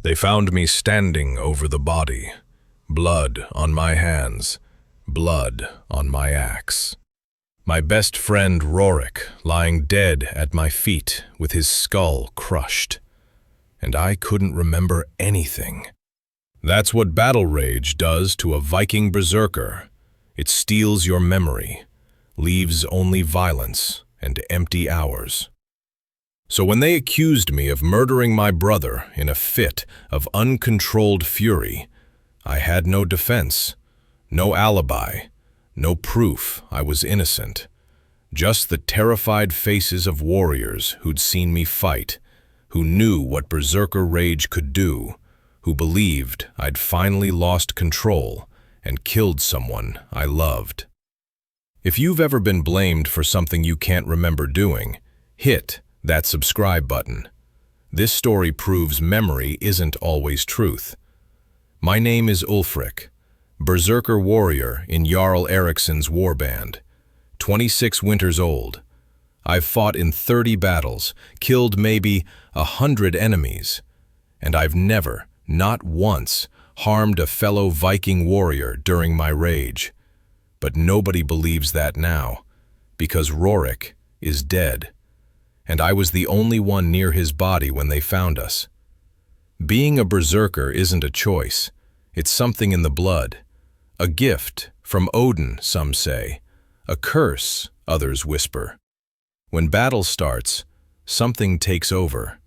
They found me standing over the body, blood on my hands, blood on my axe. My best friend Rorik lying dead at my feet with his skull crushed. And I couldn't remember anything. That's what battle rage does to a Viking berserker. It steals your memory, leaves only violence and empty hours. So when they accused me of murdering my brother in a fit of uncontrolled fury, I had no defense, no alibi, no proof I was innocent. Just the terrified faces of warriors who'd seen me fight, who knew what berserker rage could do, who believed I'd finally lost control and killed someone I loved. If you've ever been blamed for something you can't remember doing, hit that subscribe button. This story proves memory isn't always truth. My name is Ulfric, berserker warrior in Jarl Erikson's warband, 26 winters old. I've fought in 30 battles, killed maybe 100 enemies, and I've never, not once, harmed a fellow Viking warrior during my rage. But nobody believes that now, because Rorik is dead, and I was the only one near his body when they found us. Being a berserker isn't a choice, it's something in the blood. A gift from Odin, some say. A curse, others whisper. When battle starts, something takes over.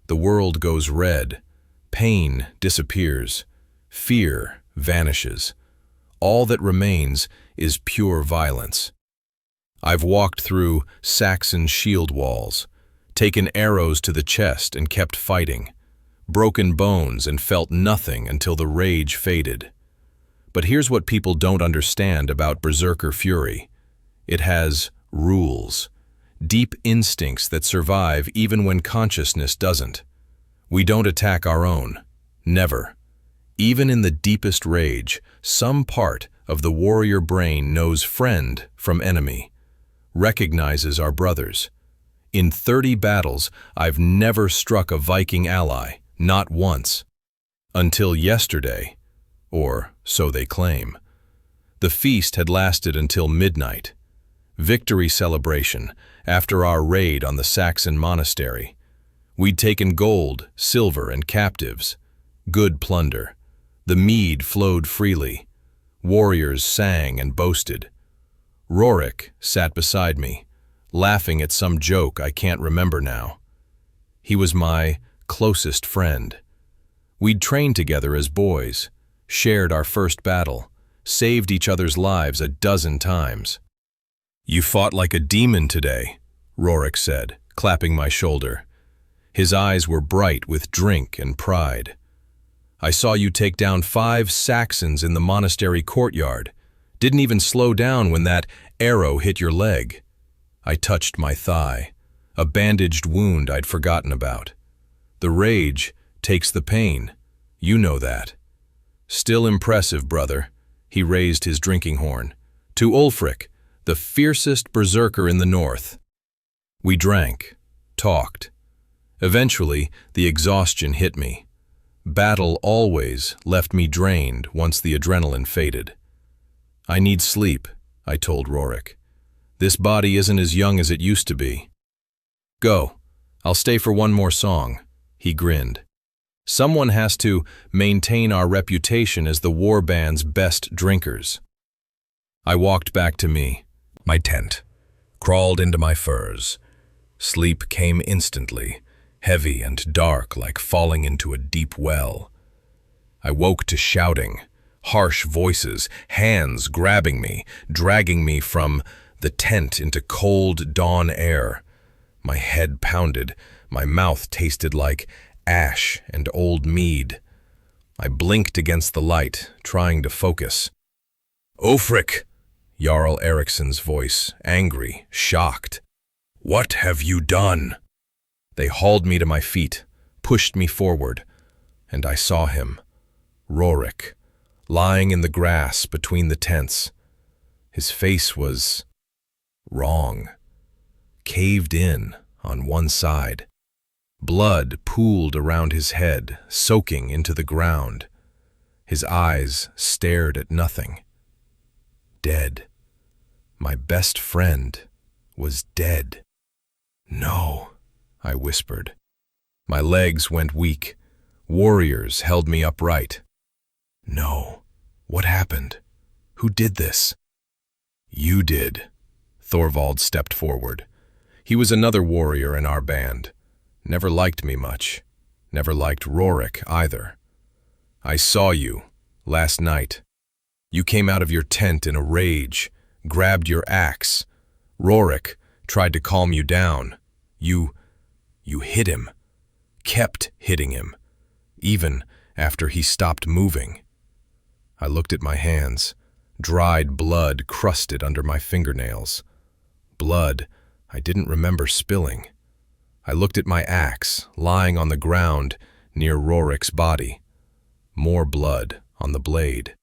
The world goes red, pain disappears, fear vanishes. All that remains is pure violence. I've walked through Saxon shield walls, taken arrows to the chest and kept fighting, broken bones and felt nothing until the rage faded. But here's what people don't understand about berserker fury. It has rules, deep instincts that survive even when consciousness doesn't. We don't attack our own, never. Even in the deepest rage, some part of the warrior brain knows friend from enemy, recognizes our brothers. In 30 battles, I've never struck a Viking ally, not once. Until yesterday, or so they claim. The feast had lasted until midnight. Victory celebration after our raid on the Saxon monastery. We'd taken gold, silver, and captives. Good plunder. The mead flowed freely. Warriors sang and boasted. Rorik sat beside me, laughing at some joke I can't remember now. He was my closest friend. We'd trained together as boys, shared our first battle, saved each other's lives a dozen times. "You fought like a demon today," Rorik said, clapping my shoulder. His eyes were bright with drink and pride. "I saw you take down 5 Saxons in the monastery courtyard. Didn't even slow down when that arrow hit your leg." I touched my thigh, a bandaged wound I'd forgotten about. The rage takes the pain. You know that. "Still impressive, brother." He raised his drinking horn. "To Ulfric, the fiercest berserker in the north." We drank, talked. Eventually, the exhaustion hit me. Battle always left me drained once the adrenaline faded. "I need sleep," I told Rorik. "This body isn't as young as it used to be." "Go. I'll stay for one more song," he grinned. "Someone has to maintain our reputation as the warband's best drinkers." I walked back to my tent, crawled into my furs. Sleep came instantly, heavy and dark like falling into a deep well. I woke to shouting, harsh voices, hands grabbing me, dragging me from the tent into cold dawn air. My head pounded, my mouth tasted like ash and old mead. I blinked against the light, trying to focus. "Ulfric!" Jarl Erikson's voice, angry, shocked. "What have you done?" They hauled me to my feet, pushed me forward, and I saw him, Rorik, lying in the grass between the tents. His face was wrong, caved in on one side. Blood pooled around his head, soaking into the ground. His eyes stared at nothing. Dead. My best friend was dead. No, I whispered. My legs went weak. Warriors held me upright. No. What happened? Who did this? You did. Thorvald stepped forward. He was another warrior in our band. Never liked me much. Never liked Rorik either. I saw you last night. You came out of your tent in a rage, grabbed your axe. Rorik tried to calm you down. You hit him. Kept hitting him, even after he stopped moving. I looked at my hands. Dried blood crusted under my fingernails. Blood I didn't remember spilling. I looked at my axe, lying on the ground near Rorik's body. More blood on the blade.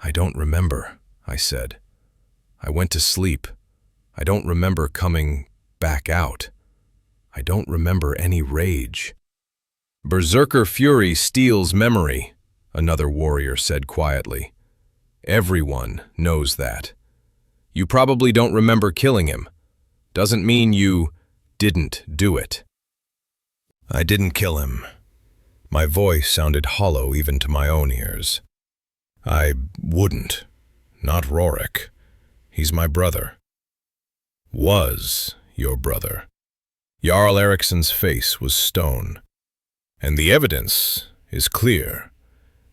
I don't remember, I said. I went to sleep. I don't remember coming back out. I don't remember any rage. Berserker fury steals memory, another warrior said quietly. Everyone knows that. You probably don't remember killing him. Doesn't mean you didn't do it. I didn't kill him. My voice sounded hollow even to my own ears. I wouldn't. Not Rorik. He's my brother. Was your brother. Jarl Erikson's face was stone. And the evidence is clear.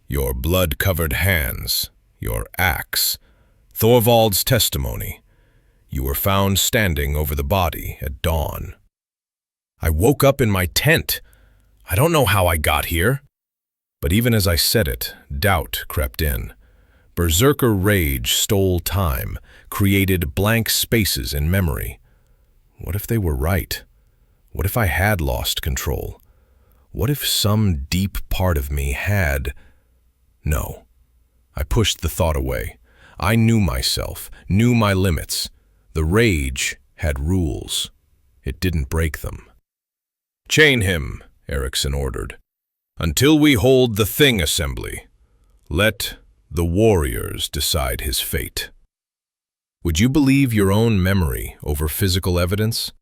Your blood-covered hands, your axe, Thorvald's testimony. You were found standing over the body at dawn. I woke up in my tent. I don't know how I got here. But even as I said it, doubt crept in. Berserker rage stole time, created blank spaces in memory. What if they were right? What if I had lost control? What if some deep part of me had... No. I pushed the thought away. I knew myself, knew my limits. The rage had rules. It didn't break them. Chain him, Erikson ordered, until we hold the Thing assembly. Let the warriors decide his fate. Would you believe your own memory over physical evidence?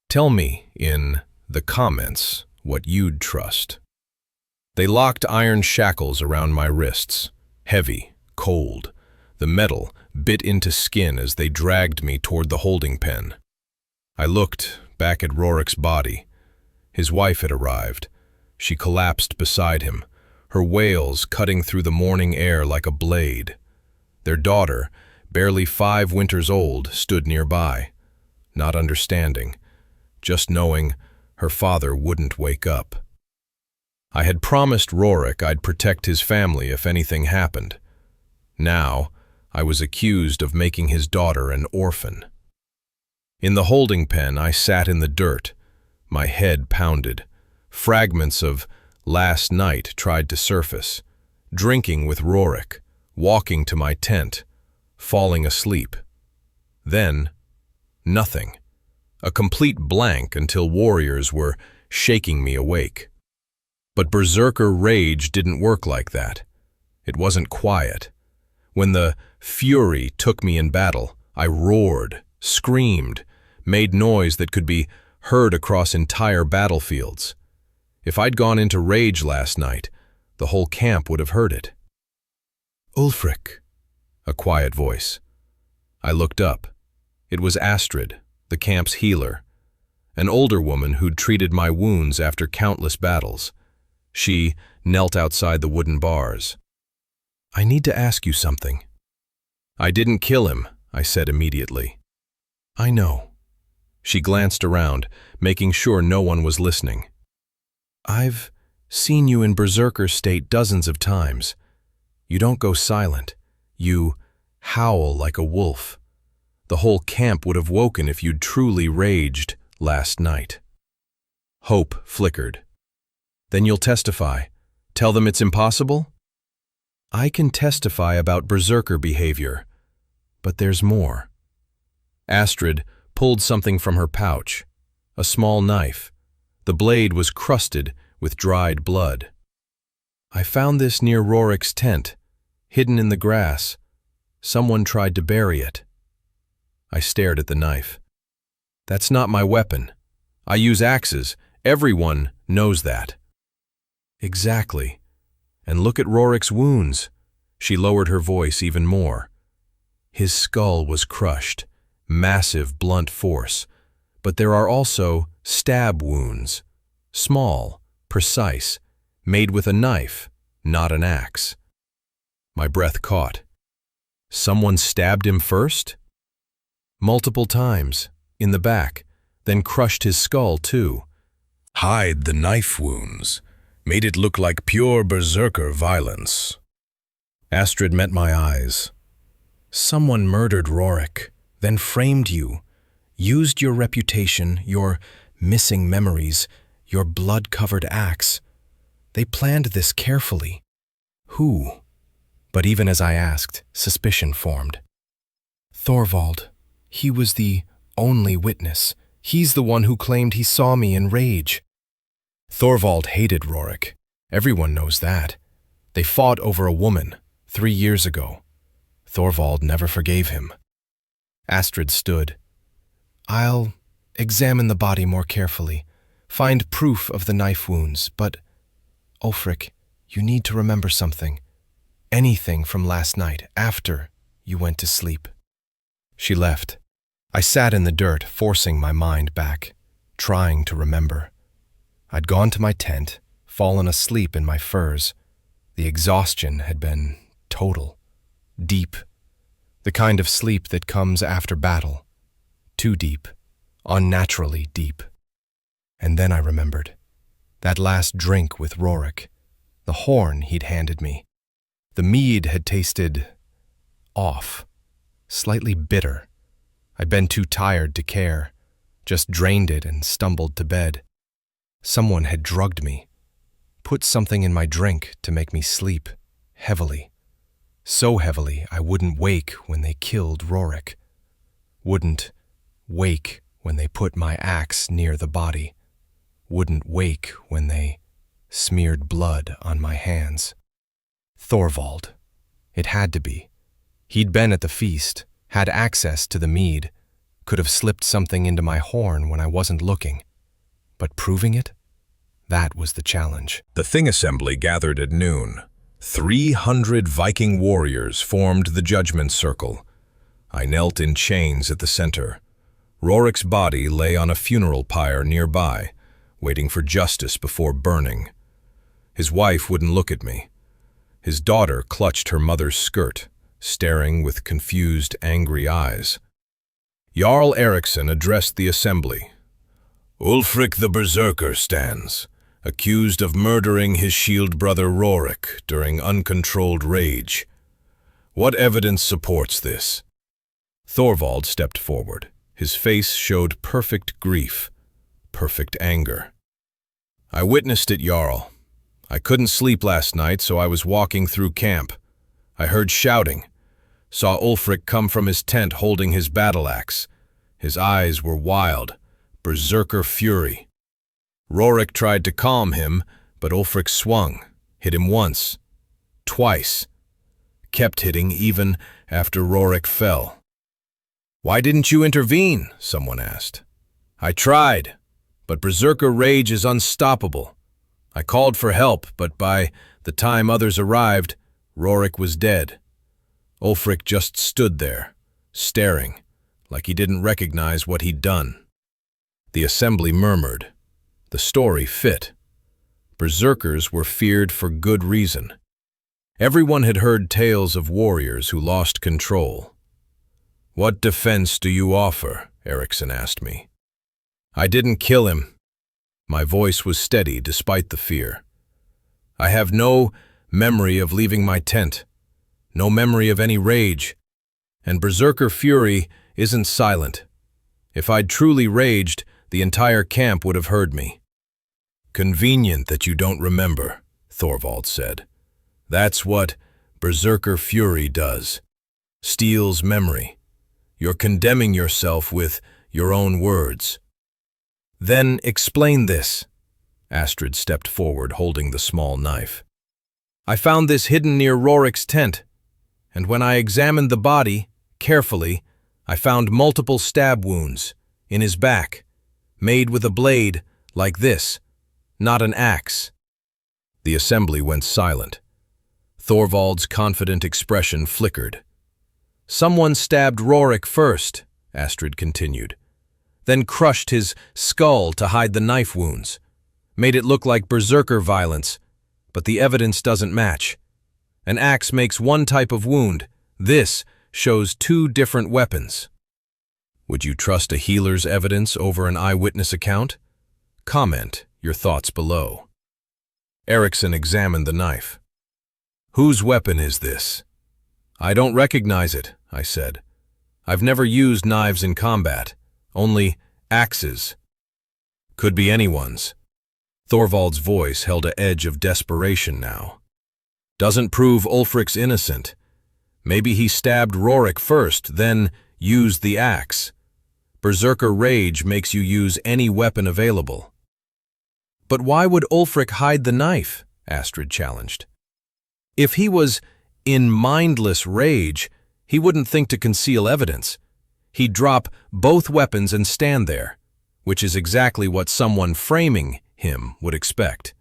Tell me in the comments what you'd trust. They locked iron shackles around my wrists, heavy, cold. The metal bit into skin as they dragged me toward the holding pen. I looked back at Rorik's body. His wife had arrived. She collapsed beside him, her wails cutting through the morning air like a blade. Their daughter, barely 5 winters old, stood nearby, not understanding, just knowing her father wouldn't wake up. I had promised Rorik I'd protect his family if anything happened. Now, I was accused of making his daughter an orphan. In the holding pen, I sat in the dirt, my head pounded. Fragments of last night tried to surface, drinking with Rorik, walking to my tent, falling asleep. Then, nothing. A complete blank until warriors were shaking me awake. But Berserker rage didn't work like that. It wasn't quiet. When the fury took me in battle, I roared, screamed, made noise that could be heard across entire battlefields. If I'd gone into rage last night, the whole camp would have heard it. Ulfric, a quiet voice. I looked up. It was Astrid, the camp's healer, an older woman who'd treated my wounds after countless battles. She knelt outside the wooden bars. I need to ask you something. I didn't kill him, I said immediately. I know. She glanced around, making sure no one was listening. I've seen you in Berserker state dozens of times. You don't go silent. You howl like a wolf. The whole camp would have woken if you'd truly raged last night. Hope flickered. Then you'll testify. Tell them it's impossible? I can testify about Berserker behavior, but there's more. Astrid pulled something from her pouch, a small knife. The blade was crusted with dried blood. I found this near Rorik's tent, hidden in the grass. Someone tried to bury it. I stared at the knife. That's not my weapon. I use axes. Everyone knows that. Exactly. And look at Rorik's wounds. She lowered her voice even more. His skull was crushed, massive blunt force, but there are also stab wounds, small, precise, made with a knife, not an axe. My breath caught. Someone stabbed him first? Multiple times, in the back, then crushed his skull too. Hide the knife wounds, made it look like pure berserker violence. Astrid met my eyes. Someone murdered Rorik, then framed you, used your reputation, your missing memories, your blood-covered axe. They planned this carefully. Who? But even as I asked, suspicion formed. Thorvald. He was the only witness. He's the one who claimed he saw me in rage. Thorvald hated Rorik. Everyone knows that. They fought over a woman 3 years ago. Thorvald never forgave him. Astrid stood. I'll examine the body more carefully, find proof of the knife wounds, but, Ulfric, you need to remember something. Anything from last night, after you went to sleep. She left. I sat in the dirt, forcing my mind back, trying to remember. I'd gone to my tent, fallen asleep in my furs. The exhaustion had been total, deep, the kind of sleep that comes after battle. Too deep, unnaturally deep. And then I remembered. That last drink with Rorik, the horn he'd handed me. The mead had tasted off, slightly bitter. I'd been too tired to care, just drained it and stumbled to bed. Someone had drugged me, put something in my drink to make me sleep, heavily. So heavily I wouldn't wake when they killed Rorik. Wouldn't wake when they put my axe near the body. Wouldn't wake when they smeared blood on my hands. Thorvald. It had to be. He'd been at the feast, had access to the mead, could have slipped something into my horn when I wasn't looking. But proving it? That was the challenge. The Thing Assembly gathered at noon. 300 Viking warriors formed the judgment circle. I knelt in chains at the center. Rorik's body lay on a funeral pyre nearby, waiting for justice before burning. His wife wouldn't look at me. His daughter clutched her mother's skirt, staring with confused, angry eyes. Jarl Erikson addressed the assembly. Ulfric the Berserker stands, accused of murdering his shield brother Rorik during uncontrolled rage. What evidence supports this? Thorvald stepped forward. His face showed perfect grief, perfect anger. I witnessed it, Jarl. I couldn't sleep last night, so I was walking through camp. I heard shouting, saw Ulfric come from his tent holding his battle axe. His eyes were wild, berserker fury. Rorik tried to calm him, but Ulfric swung, hit him once, twice, kept hitting even after Rorik fell. Why didn't you intervene? Someone asked. I tried, but berserker rage is unstoppable. I called for help, but by the time others arrived, Rorik was dead. Ulfric just stood there, staring, like he didn't recognize what he'd done. The assembly murmured. The story fit. Berserkers were feared for good reason. Everyone had heard tales of warriors who lost control. What defense do you offer? Erikson asked me. I didn't kill him. My voice was steady despite the fear. I have no memory of leaving my tent, no memory of any rage, and berserker fury isn't silent. If I'd truly raged, the entire camp would have heard me. Convenient that you don't remember, Thorvald said. That's what berserker fury does. Steals memory. You're condemning yourself with your own words. Then explain this, Astrid stepped forward, holding the small knife. "I found this hidden near Rorik's tent, and when I examined the body, carefully, I found multiple stab wounds in his back, made with a blade like this, not an axe." The assembly went silent. Thorvald's confident expression flickered. "Someone stabbed Rorik first," Astrid continued, "then crushed his skull to hide the knife wounds. Made it look like Berserker violence, but the evidence doesn't match. An axe makes one type of wound. This shows two different weapons." Would you trust a healer's evidence over an eyewitness account? Comment your thoughts below. Erikson examined the knife. "Whose weapon is this?" "I don't recognize it," I said. "I've never used knives in combat, only axes." "Could be anyone's." Thorvald's voice held an edge of desperation now. "Doesn't prove Ulfric's innocent. Maybe he stabbed Rorik first, then used the axe. Berserker rage makes you use any weapon available." "But why would Ulfric hide the knife?" Astrid challenged. "If he was in mindless rage, he wouldn't think to conceal evidence. He'd drop both weapons and stand there, which is exactly what someone framing him would expect."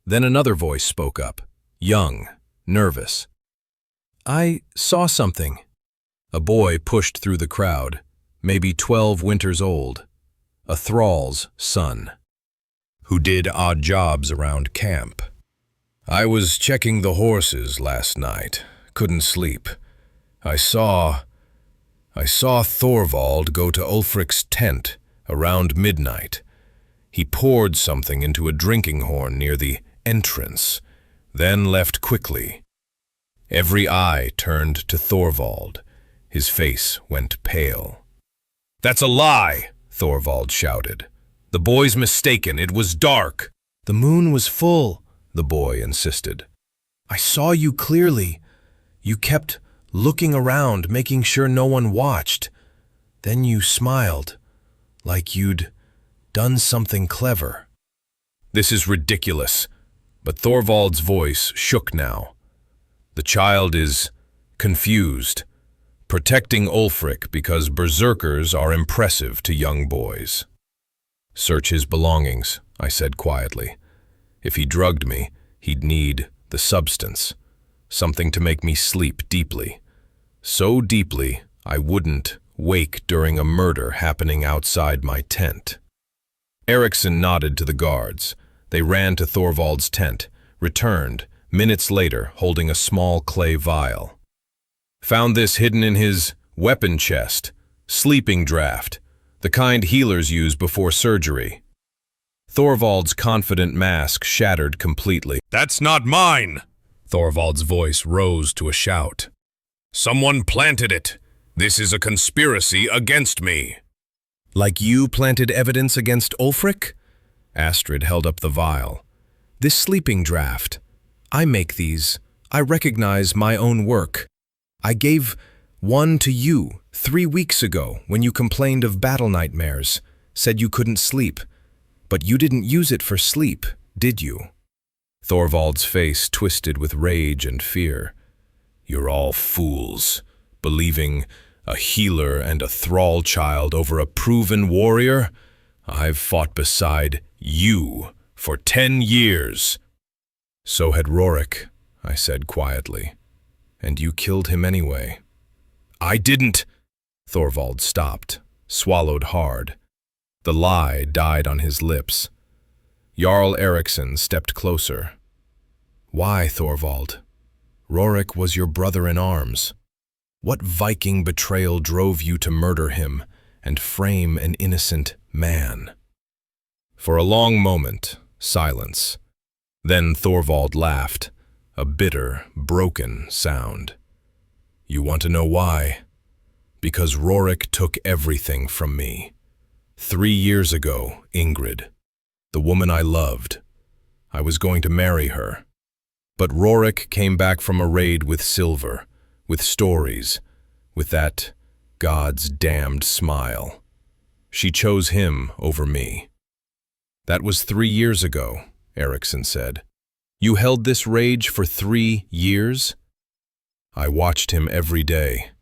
Then another voice spoke up, young, nervous. "I saw something." A boy pushed through the crowd, maybe 12 winters old, a thrall's son, who did odd jobs around camp. "I was checking the horses last night, couldn't sleep. I saw Thorvald go to Ulfric's tent around midnight. He poured something into a drinking horn near the entrance, then left quickly." Every eye turned to Thorvald. His face went pale. "That's a lie!" Thorvald shouted. "The boy's mistaken. It was dark." "The moon was full," the boy insisted. "I saw you clearly. You kept looking around, making sure no one watched. Then you smiled, like you'd done something clever." "This is ridiculous." But Thorvald's voice shook now. "The child is confused, protecting Ulfric because berserkers are impressive to young boys." "Search his belongings," I said quietly. "If he drugged me, he'd need the substance, something to make me sleep deeply. So deeply, I wouldn't wake during a murder happening outside my tent." Erikson nodded to the guards. They ran to Thorvald's tent, returned, minutes later, holding a small clay vial. "Found this hidden in his weapon chest, sleeping draft, the kind healers use before surgery." Thorvald's confident mask shattered completely. "That's not mine!" Thorvald's voice rose to a shout. "Someone planted it. This is a conspiracy against me." "Like you planted evidence against Ulfric?" Astrid held up the vial. "This sleeping draft. I make these. I recognize my own work. I gave one to you 3 weeks ago when you complained of battle nightmares, said you couldn't sleep. But you didn't use it for sleep, did you?" Thorvald's face twisted with rage and fear. "You're all fools, believing a healer and a thrall child over a proven warrior? I've fought beside you for 10 years. "So had Rorik," I said quietly. "And you killed him anyway." "I didn't." Thorvald stopped, swallowed hard. The lie died on his lips. Jarl Erikson stepped closer. "Why, Thorvald? Rorik was your brother in arms. What Viking betrayal drove you to murder him and frame an innocent man?" For a long moment, silence. Then Thorvald laughed, a bitter, broken sound. "You want to know why? Because Rorik took everything from me. 3 years ago, Ingrid, the woman I loved. I was going to marry her. But Rorik came back from a raid with silver, with stories, with that God's damned smile. She chose him over me. That was 3 years ago, Erikson said. You held this rage for 3 years? I watched him every day,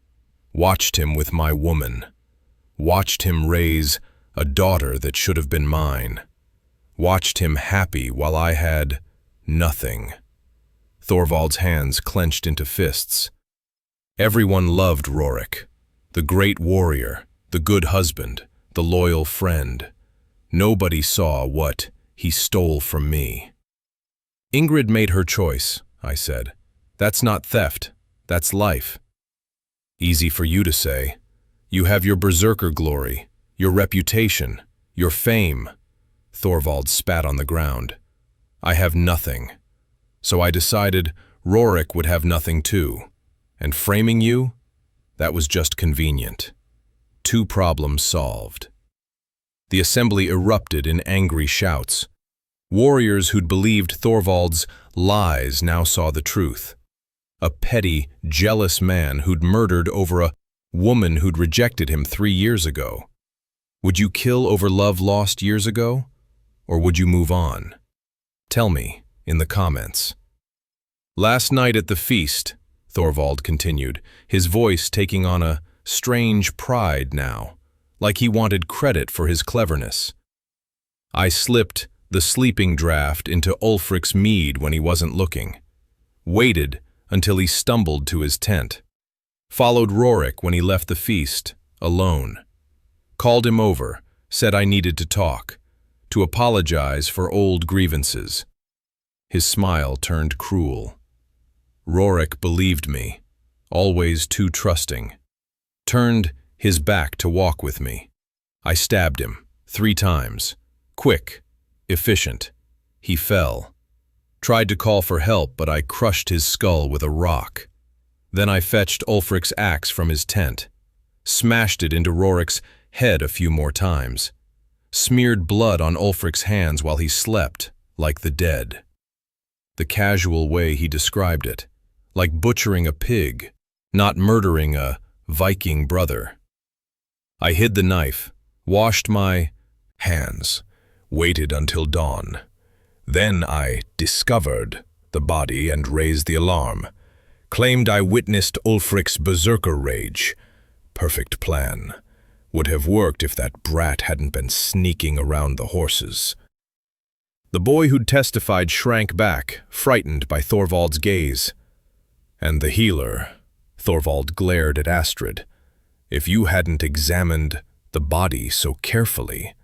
watched him with my woman, watched him raise a daughter that should have been mine, watched him happy while I had nothing. Thorvald's hands clenched into fists. Everyone loved Rorik, the great warrior, the good husband, the loyal friend. Nobody saw what he stole from me. Ingrid made her choice, I said. That's not theft, that's life. Easy for you to say. You have your Berserker glory, your reputation, your fame. Thorvald spat on the ground. I have nothing. So I decided Rorik would have nothing too. And framing you? That was just convenient. 2 problems solved. The assembly erupted in angry shouts. Warriors who'd believed Thorvald's lies now saw the truth. A petty, jealous man who'd murdered over a woman who'd rejected him 3 years ago. Would you kill over love lost years ago? Or would you move on? Tell me in the comments. Last night at the feast, Thorvald continued, his voice taking on a strange pride now, like he wanted credit for his cleverness. I slipped the sleeping draught into Ulfric's mead when he wasn't looking, waited until he stumbled to his tent, followed Rorik when he left the feast, alone, called him over, said I needed to talk, to apologize for old grievances. His smile turned cruel. Rorik believed me, always too trusting, turned his back to walk with me. I stabbed him 3 times, quick, efficient. He fell. Tried to call for help, but I crushed his skull with a rock. Then I fetched Ulfric's axe from his tent, smashed it into Rorik's head a few more times, smeared blood on Ulfric's hands while he slept, like the dead. The casual way he described it, like butchering a pig, not murdering a Viking brother. I hid the knife, washed my hands, waited until dawn. Then I discovered the body and raised the alarm. Claimed I witnessed Ulfric's Berserker rage. Perfect plan. Would have worked if that brat hadn't been sneaking around the horses. The boy who'd testified shrank back, frightened by Thorvald's gaze. And the healer, Thorvald glared at Astrid. If you hadn't examined the body so carefully,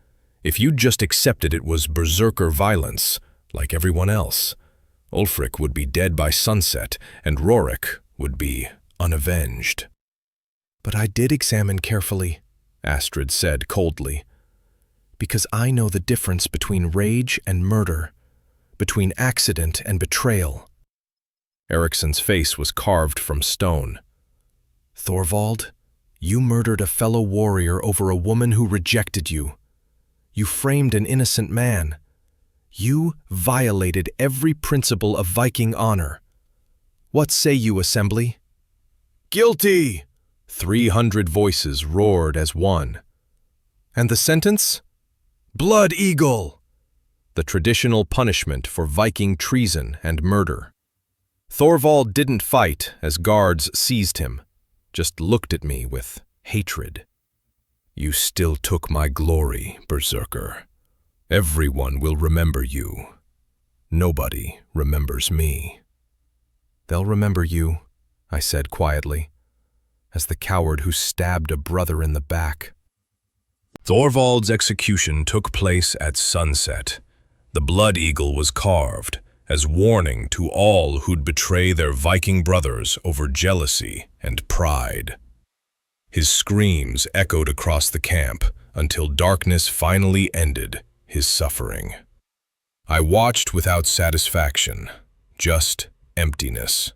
if you'd just accepted it was Berserker violence, like everyone else, Ulfric would be dead by sunset, and Rorik would be unavenged. But I did examine carefully, Astrid said coldly, because I know the difference between rage and murder, between accident and betrayal. Erikson's face was carved from stone. Thorvald, you murdered a fellow warrior over a woman who rejected you. You framed an innocent man. You violated every principle of Viking honor. What say you, assembly? Guilty! 300 voices roared as one. And the sentence? Blood eagle! The traditional punishment for Viking treason and murder. Thorvald didn't fight as guards seized him, just looked at me with hatred. You still took my glory, Berserker. Everyone will remember you. Nobody remembers me. They'll remember you, I said quietly, as the coward who stabbed a brother in the back. Thorvald's execution took place at sunset. The blood eagle was carved as warning to all who'd betray their Viking brothers over jealousy and pride. His screams echoed across the camp until darkness finally ended his suffering. I watched without satisfaction, just emptiness.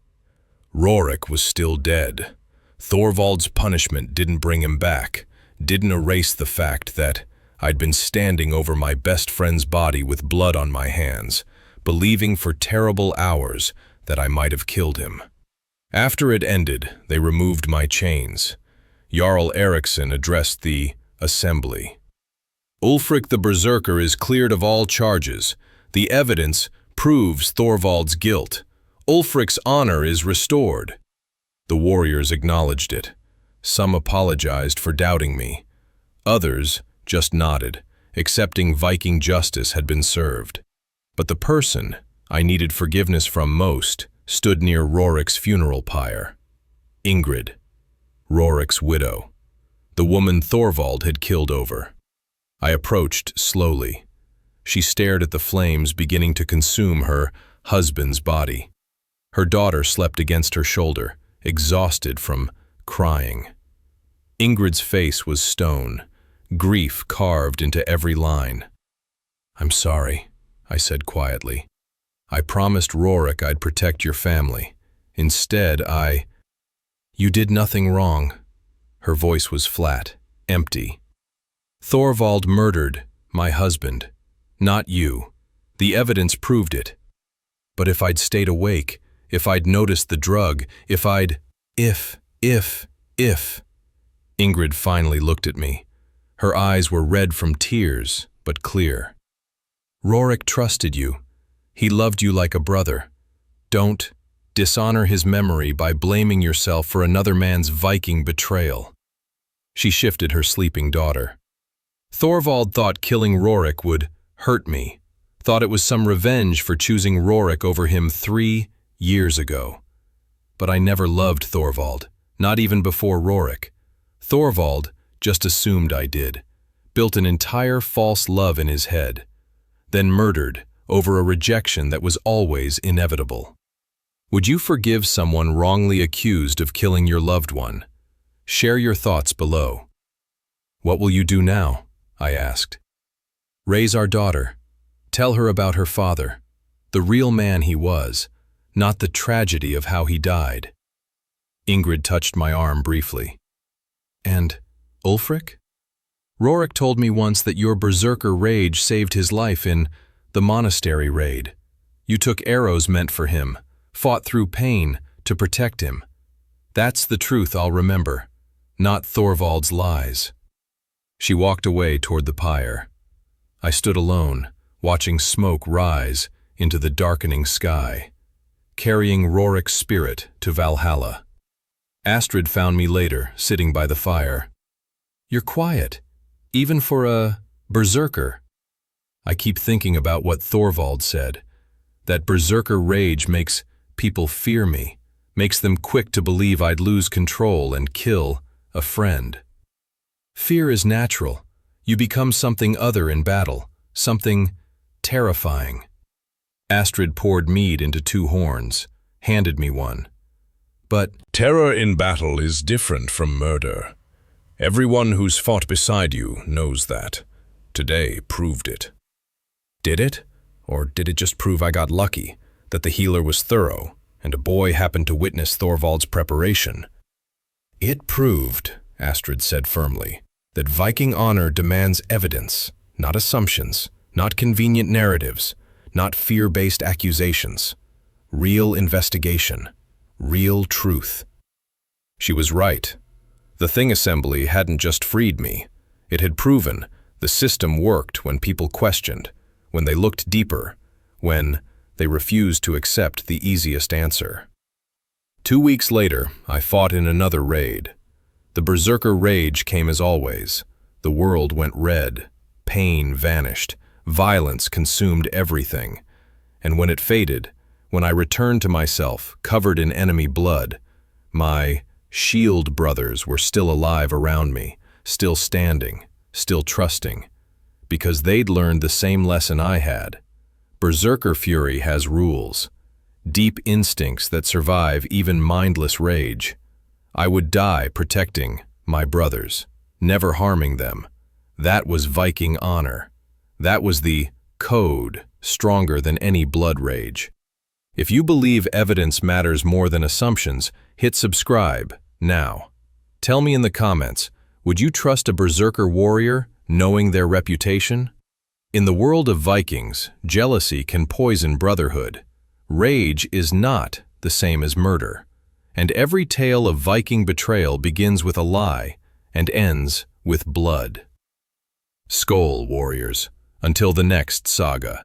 Rorik was still dead. Thorvald's punishment didn't bring him back, didn't erase the fact that I'd been standing over my best friend's body with blood on my hands, believing for terrible hours that I might have killed him. After it ended, they removed my chains. Jarl Erikson addressed the assembly. Ulfric the Berserker is cleared of all charges. The evidence proves Thorvald's guilt. Ulfric's honor is restored." The warriors acknowledged it. Some apologized for doubting me. Others just nodded, accepting Viking justice had been served. But the person I needed forgiveness from most stood near Rorik's funeral pyre. Ingrid, Rorik's widow, the woman Thorvald had killed over. I approached slowly. She stared at the flames beginning to consume her husband's body. Her daughter slept against her shoulder, exhausted from crying. Ingrid's face was stone, grief carved into every line. "I'm sorry," I said quietly. "I promised Rorik I'd protect your family. Instead, You did nothing wrong." Her voice was flat, empty. "Thorvald murdered my husband, not you. The evidence proved it. But if I'd stayed awake, if I'd noticed the drug, if I'd... If... Ingrid finally looked at me. Her eyes were red from tears, but clear. "Rorik trusted you. He loved you like a brother. Don't dishonor his memory by blaming yourself for another man's Viking betrayal." She shifted her sleeping daughter. "Thorvald thought killing Rorik would hurt me, thought it was some revenge for choosing Rorik over him 3 years ago. But I never loved Thorvald, not even before Rorik. Thorvald just assumed I did, built an entire false love in his head, then murdered over a rejection that was always inevitable. Would you forgive someone wrongly accused of killing your loved one? Share your thoughts below." "What will you do now?" I asked. "Raise our daughter. Tell her about her father, the real man he was, not the tragedy of how he died." Ingrid touched my arm briefly. "And Ulfric? Rorik told me once that your Berserker rage saved his life in the monastery raid. You took arrows meant for him, fought through pain to protect him. That's the truth I'll remember, not Thorvald's lies." She walked away toward the pyre. I stood alone, watching smoke rise into the darkening sky, carrying Rorik's spirit to Valhalla. Astrid found me later, sitting by the fire. "You're quiet, even for a Berserker." I keep thinking about what Thorvald said, that Berserker rage makes people fear me, makes them quick to believe I'd lose control and kill a friend. Fear is natural. You become something other in battle, something terrifying. Astrid poured mead into 2 horns, handed me one. "But terror in battle is different from murder. Everyone who's fought beside you knows that. Today proved it." Did it? Or did it just prove I got lucky, that the healer was thorough, and a boy happened to witness Thorvald's preparation? "It proved," Astrid said firmly, "that Viking honor demands evidence, not assumptions, not convenient narratives, not fear-based accusations. Real investigation, real truth." She was right. The Thing Assembly hadn't just freed me. It had proven the system worked when people questioned, when they looked deeper, when they refused to accept the easiest answer. 2 weeks later, I fought in another raid. The Berserker rage came as always. The world went red. Pain vanished. Violence consumed everything. And when it faded, when I returned to myself, covered in enemy blood, my shield brothers were still alive around me, still standing, still trusting, because they'd learned the same lesson I had. Berserker fury has rules, deep instincts that survive even mindless rage. I would die protecting my brothers, never harming them. That was Viking honor. That was the code, stronger than any blood rage. If you believe evidence matters more than assumptions, hit subscribe now. Tell me in the comments, would you trust a Berserker warrior knowing their reputation? In the world of Vikings, jealousy can poison brotherhood. Rage is not the same as murder. And every tale of Viking betrayal begins with a lie and ends with blood. Skål, warriors, until the next saga.